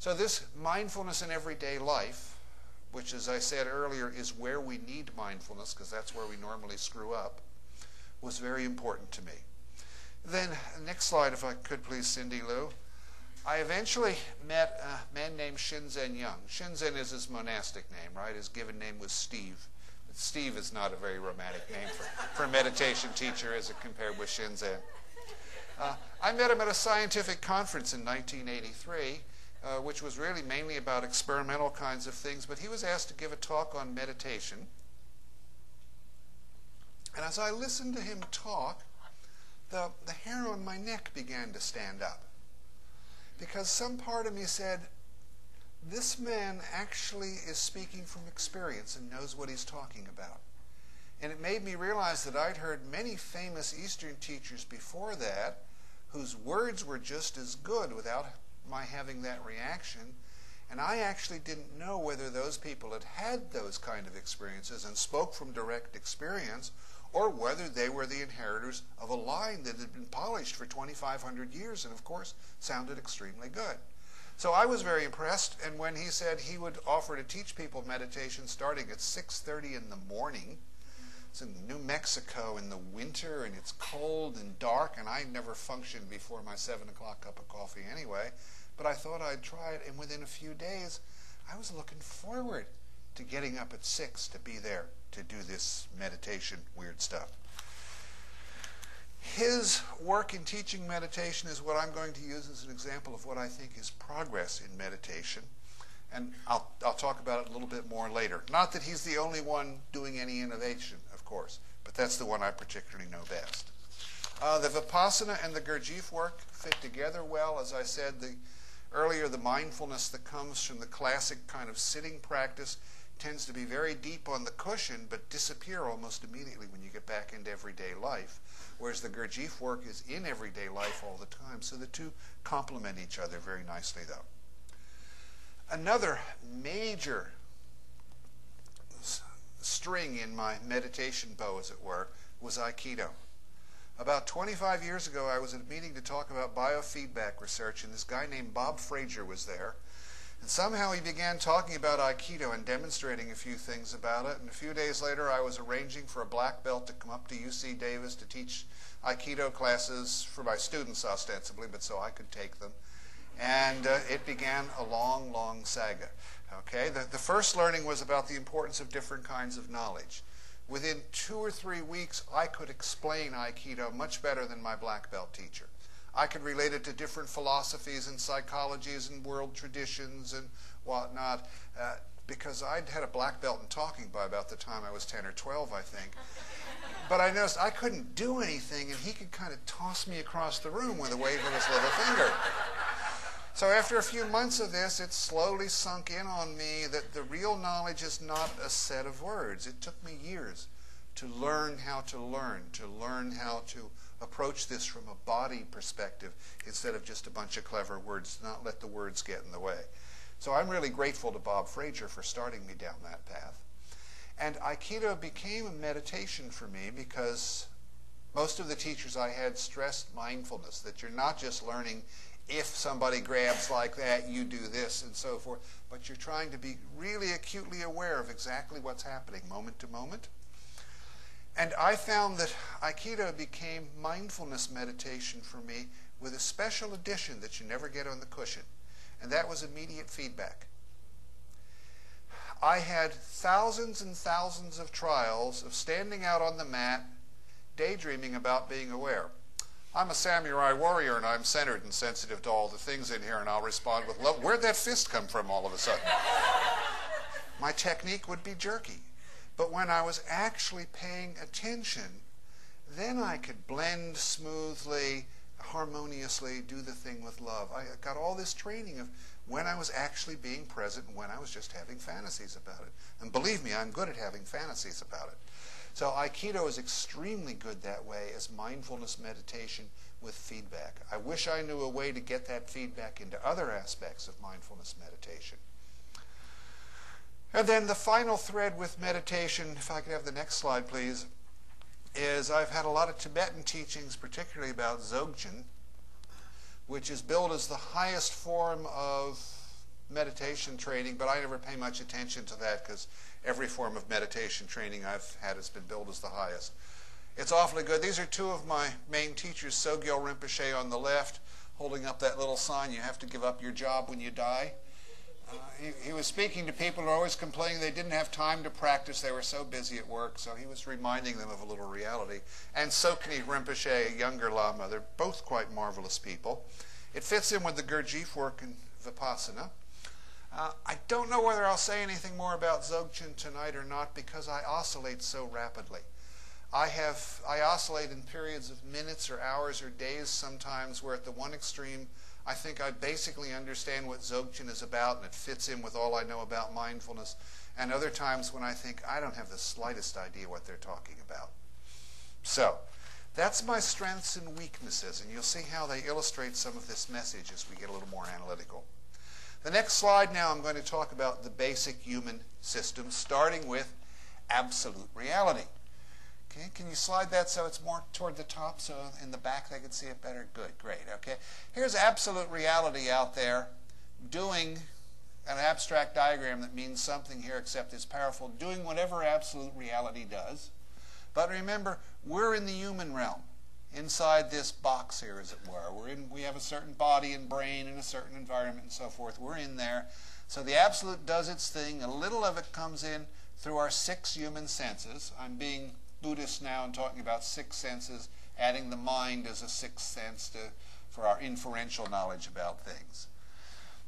So this mindfulness in everyday life, which, as I said earlier, is where we need mindfulness, because that's where we normally screw up, was very important to me. Then, next slide, if I could please, Cindy Lou. I eventually met a man named Shinzen Young. Shinzen is his monastic name, right? His given name was Steve. But Steve is not a very romantic name for a meditation teacher as compared with Shinzen. I met him at a scientific conference in 1983, which was really mainly about experimental kinds of things, but he was asked to give a talk on meditation. And as I listened to him talk, the hair on my neck began to stand up. Because some part of me said, this man actually is speaking from experience and knows what he's talking about. And it made me realize that I'd heard many famous Eastern teachers before that whose words were just as good without my having that reaction. And I actually didn't know whether those people had had those kind of experiences and spoke from direct experience, or whether they were the inheritors of a line that had been polished for 2,500 years and, of course, sounded extremely good. So I was very impressed, and when he said he would offer to teach people meditation starting at 6:30 in the morning, it's in New Mexico in the winter, and it's cold and dark, and I never functioned before my 7 o'clock cup of coffee anyway, but I thought I'd try it, and within a few days, I was looking forward to getting up at 6 to be there to do this meditation weird stuff. His work in teaching meditation is what I'm going to use as an example of what I think is progress in meditation. And I'll talk about it a little bit more later. Not that he's the only one doing any innovation, of course, but that's the one I particularly know best. The Vipassana and the Gurdjieff work fit together well. As I said earlier, the mindfulness that comes from the classic kind of sitting practice tends to be very deep on the cushion, but disappear almost immediately when you get back into everyday life, whereas the Gurdjieff work is in everyday life all the time. So the two complement each other very nicely, though. Another major string in my meditation bow, as it were, was Aikido. About 25 years ago, I was at a meeting to talk about biofeedback research, and this guy named Bob Frazier was there. And somehow he began talking about Aikido and demonstrating a few things about it. And a few days later, I was arranging for a black belt to come up to UC Davis to teach Aikido classes for my students, ostensibly, but so I could take them. And it began a long, long saga. Okay? The first learning was about the importance of different kinds of knowledge. Within 2 or 3 weeks, I could explain Aikido much better than my black belt teacher. I could relate it to different philosophies and psychologies and world traditions and whatnot, because I'd had a black belt in talking by about the time I was 10 or 12, I think. But I noticed I couldn't do anything, and he could kind of toss me across the room with a wave of his little finger. So after a few months of this, it slowly sunk in on me that the real knowledge is not a set of words. It took me years to learn how to learn how to approach this from a body perspective instead of just a bunch of clever words, not let the words get in the way. So I'm really grateful to Bob Frazier for starting me down that path. And Aikido became a meditation for me because most of the teachers I had stressed mindfulness, that you're not just learning if somebody grabs like that, you do this and so forth, but you're trying to be really acutely aware of exactly what's happening moment to moment. And I found that Aikido became mindfulness meditation for me with a special addition that you never get on the cushion, and that was immediate feedback. I had thousands and thousands of trials of standing out on the mat, daydreaming about being aware. I'm a samurai warrior, and I'm centered and sensitive to all the things in here, and I'll respond with love. Where'd that fist come from all of a sudden? My technique would be jerky. But when I was actually paying attention, then I could blend smoothly, harmoniously, do the thing with love. I got all this training of when I was actually being present and when I was just having fantasies about it. And believe me, I'm good at having fantasies about it. So Aikido is extremely good that way as mindfulness meditation with feedback. I wish I knew a way to get that feedback into other aspects of mindfulness meditation. And then the final thread with meditation, if I could have the next slide, please, is I've had a lot of Tibetan teachings, particularly about Dzogchen, which is billed as the highest form of meditation training, but I never pay much attention to that because every form of meditation training I've had has been billed as the highest. It's awfully good. These are two of my main teachers, Sogyal Rinpoche on the left, holding up that little sign, you have to give up your job when you die. He was speaking to people who were always complaining they didn't have time to practice, they were so busy at work, so he was reminding them of a little reality. And Sokni Rinpoche, a younger Lama, they're both quite marvelous people. It fits in with the Gurdjieff work in Vipassana. I don't know whether I'll say anything more about Dzogchen tonight or not because I oscillate so rapidly. I oscillate in periods of minutes or hours or days sometimes where at the one extreme I think I basically understand what Dzogchen is about and it fits in with all I know about mindfulness, and other times when I think I don't have the slightest idea what they're talking about. So, that's my strengths and weaknesses, and you'll see how they illustrate some of this message as we get a little more analytical. The next slide now I'm going to talk about the basic human system, starting with absolute reality. Okay, can you slide that so it's more toward the top so in the back they can see it better? Good, great, okay. Here's absolute reality out there doing an abstract diagram that means something here except it's powerful, doing whatever absolute reality does. But remember, we're in the human realm, inside this box here, as it were. We have a certain body and brain and a certain environment and so forth. We're in there. So the absolute does its thing. A little of it comes in through our 6 human senses. I'm being Buddhist now and talking about 6 senses, adding the mind as a 6th sense for our inferential knowledge about things.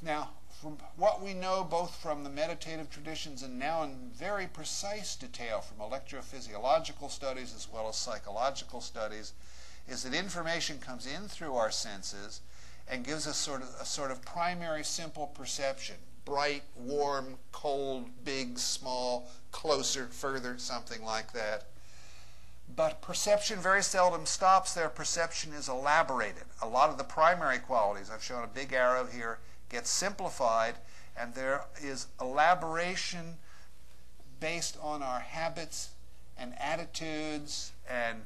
Now, from what we know both from the meditative traditions and now in very precise detail from electrophysiological studies as well as psychological studies, is that information comes in through our senses and gives us a sort of primary simple perception. Bright, warm, cold, big, small, closer, further, something like that. But perception very seldom stops there. Perception is elaborated. A lot of the primary qualities, I've shown a big arrow here, get simplified, and there is elaboration based on our habits and attitudes and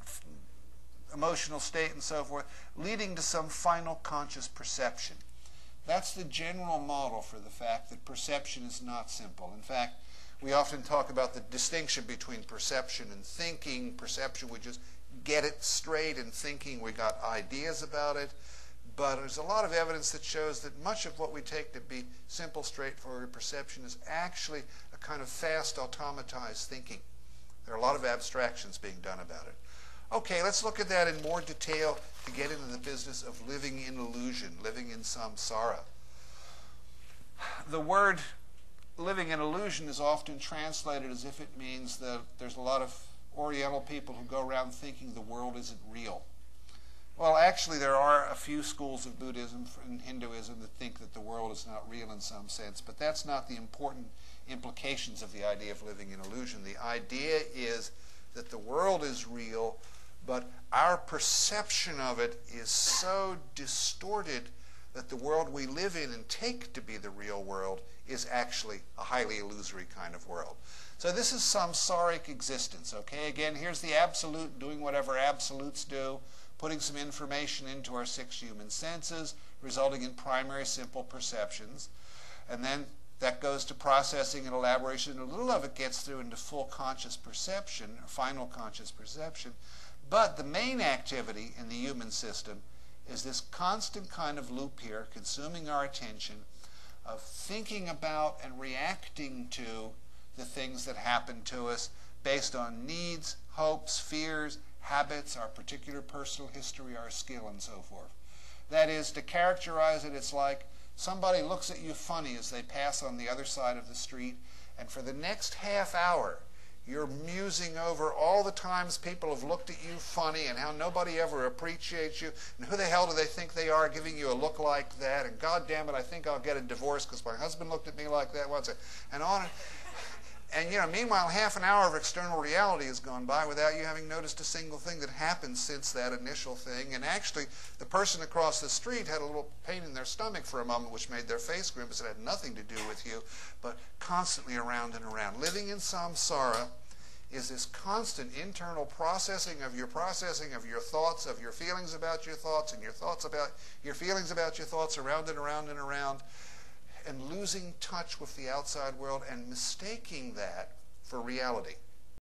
emotional state and so forth, leading to some final conscious perception. That's the general model for the fact that perception is not simple. In fact, we often talk about the distinction between perception and thinking. Perception, we just get it straight, and thinking, we got ideas about it. But there's a lot of evidence that shows that much of what we take to be simple, straightforward perception is actually a kind of fast, automatized thinking. There are a lot of abstractions being done about it. Okay, let's look at that in more detail to get into the business of living in illusion, living in samsara. The word living in illusion is often translated as if it means that there's a lot of Oriental people who go around thinking the world isn't real. Well, actually, there are a few schools of Buddhism and Hinduism that think that the world is not real in some sense, but that's not the important implications of the idea of living in illusion. The idea is that the world is real, but our perception of it is so distorted that the world we live in and take to be the real world is actually a highly illusory kind of world. So this is samsaric existence, okay? Again, here's the absolute doing whatever absolutes do, putting some information into our 6 human senses, resulting in primary simple perceptions. And then that goes to processing and elaboration. A little of it gets through into full conscious perception, or final conscious perception. But the main activity in the human system is this constant kind of loop here, consuming our attention, of thinking about and reacting to the things that happen to us based on needs, hopes, fears, habits, our particular personal history, our skill, and so forth. That is, to characterize it, it's like somebody looks at you funny as they pass on the other side of the street, and for the next half hour, you're musing over all the times people have looked at you funny and how nobody ever appreciates you, and who the hell do they think they are giving you a look like that, and God damn it, I think I'll get a divorce because my husband looked at me like that once, and on and and meanwhile, half an hour of external reality has gone by without you having noticed a single thing that happened since that initial thing. And actually, the person across the street had a little pain in their stomach for a moment, which made their face grimace. It had nothing to do with you, but constantly around and around. Living in samsara is this constant internal processing of your thoughts, of your feelings about your thoughts, and your thoughts about your feelings about your thoughts, around and around and around. and losing touch with the outside world and mistaking that for reality.